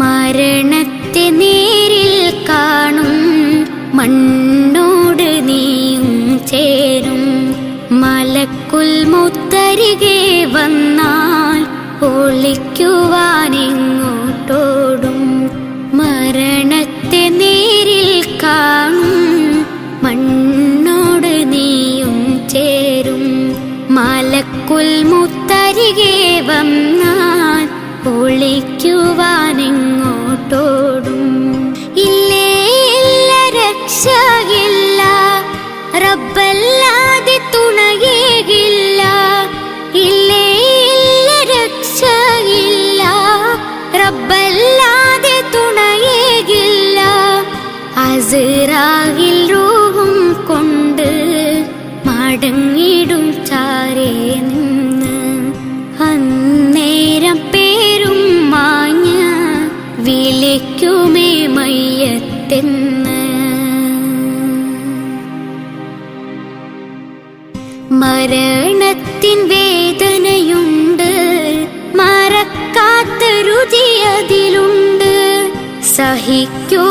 മരണത്തെ നേരിൽ കാണും മണ്ണോട് നീയും ചേരും. മലക്കുൽ മുത്തരികെ വന്നാൽ ഒളിക്കുവാനെങ്ങോട്ടോടും. മരണത്തെ നേരിൽ കാണും മണ്ണോട് നീയും ചേരും. മലക്കുൽ മുത്തരികെ വന്നാൽ ഒളിക്കുവാനെങ്ങോട്ടോടും. ഇല്ലേ ഇല്ല രക്ഷയില്ല, റബ്ബല്ലാതെ തുണയേകില്ല. ഇല്ലേ ഇല്ല രക്ഷയില്ല, റബ്ബല്ലാതെ തുണയേകില്ല. അസ്റായിൽ റൂഹും കൊണ്ട് മടങ്ങിടും ചാരേ നിന്ന്. അന്നേരം പേരും മാഞ്ഞ് വിളിക്കുമേ മയ്യത്തെന്ന്. മരണത്തിൻ വേദനയുണ്ട്, മറക്കാത്ത രുചി അതിലുണ്ട്. സഹിക്കൂ